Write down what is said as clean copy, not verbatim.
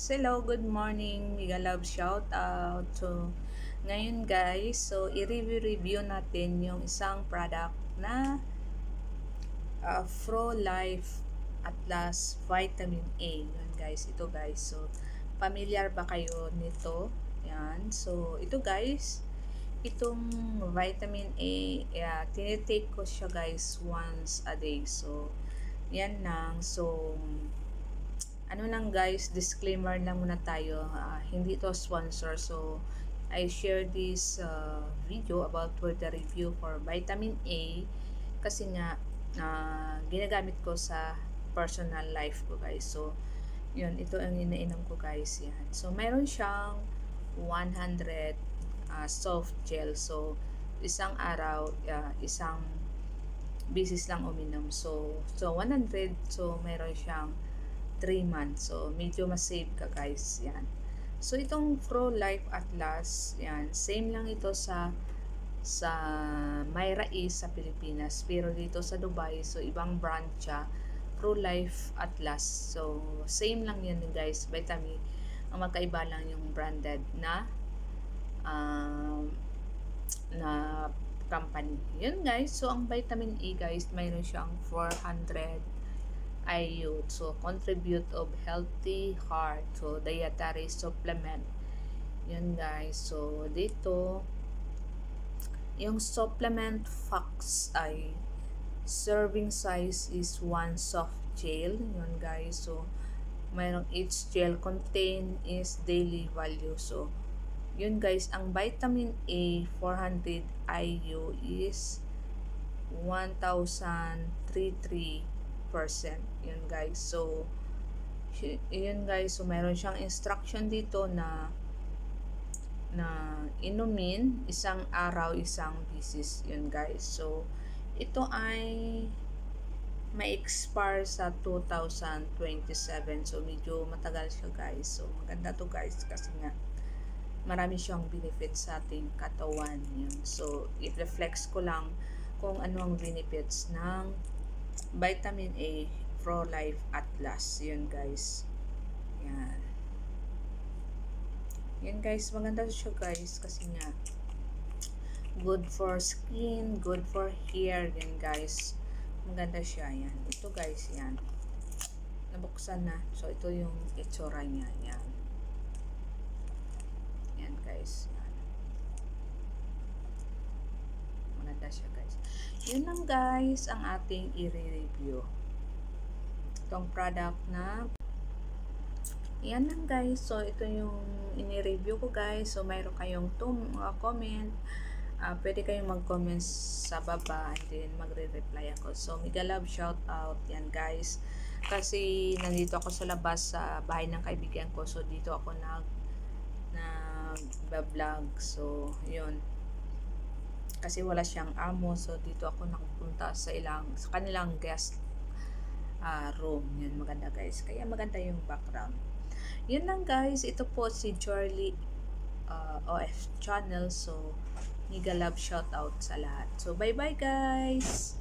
Hello, good morning. Mega love shout out. So, ngayon guys, so i-review natin yung isang product na Pro Life Atlas Vitamin A. Yan guys, ito guys. So, familiar ba kayo nito? Yan. So, ito guys, itong vitamin A, tinitake ko siya guys once a day. So, yan lang. So, ano lang guys, disclaimer lang muna tayo, hindi to sponsor. So I share this video about for the review for vitamin A kasi nga ginagamit ko sa personal life ko guys. So yun, ito ang inainom ko guys. Yan. So mayroon siyang 100 soft gel. So isang araw, isang bisis lang uminom. So 100, so mayroon siyang 3 months. So, medyo mas-save ka guys. Yan. So, itong Pro Life Atlas, yan, same lang ito sa Myra East sa Pilipinas. Pero dito sa Dubai, so ibang brand siya. Pro Life Atlas. So, same lang yan guys. Vitamin. Ang magkaiba lang yung branded na company. Yun guys. So, ang vitamin E guys, mayroon siyang 400 IU. So, contribute of healthy heart. So, dietary supplement. Yun guys. So, dito, yung supplement facts ay serving size is 1 soft gel. Yun guys. So, mayroong each gel contain is daily value. So, yun guys. Ang vitamin A 400 IU is 1,033%. Yun guys. So, yun guys. So, meron siyang instruction dito na inumin isang araw, isang bisis. Yun guys. So, ito ay may expire sa 2027. So, medyo matagal siya guys. So, maganda to guys kasi nga marami siyang benefits sa ating katawan. Yun. So, i-reflex ko lang kung ano ang benefits ng Vitamin A Pro Life Atlas. Yun guys. Yan. Yan guys. Maganda siya guys. Kasi nga good for skin. Good for hair. Yan guys. Maganda siya. Yan. Ito guys. Yan. Nabuksan na. So ito yung itsura niya. Yan. Yan guys. Yan. Maganda siya guys. Yun lang guys ang ating i-review. Itong product na yan lang guys. So ito yung ini-review ko guys. So mayroon kayong comment. Pwede kayong mag-comment sa baba and then magre-reply ako. So mega love shout out yan guys. Kasi nandito ako sa labas sa bahay ng kaibigan ko. So dito ako nag-vlog. So yun. Kasi wala siyang amo, so dito ako nakapunta sa kanilang guest room. Yun, maganda guys. Kaya maganda yung background. Yun lang guys. Ito po si Charlie OF channel. So, mega love shout out sa lahat. So, bye bye guys!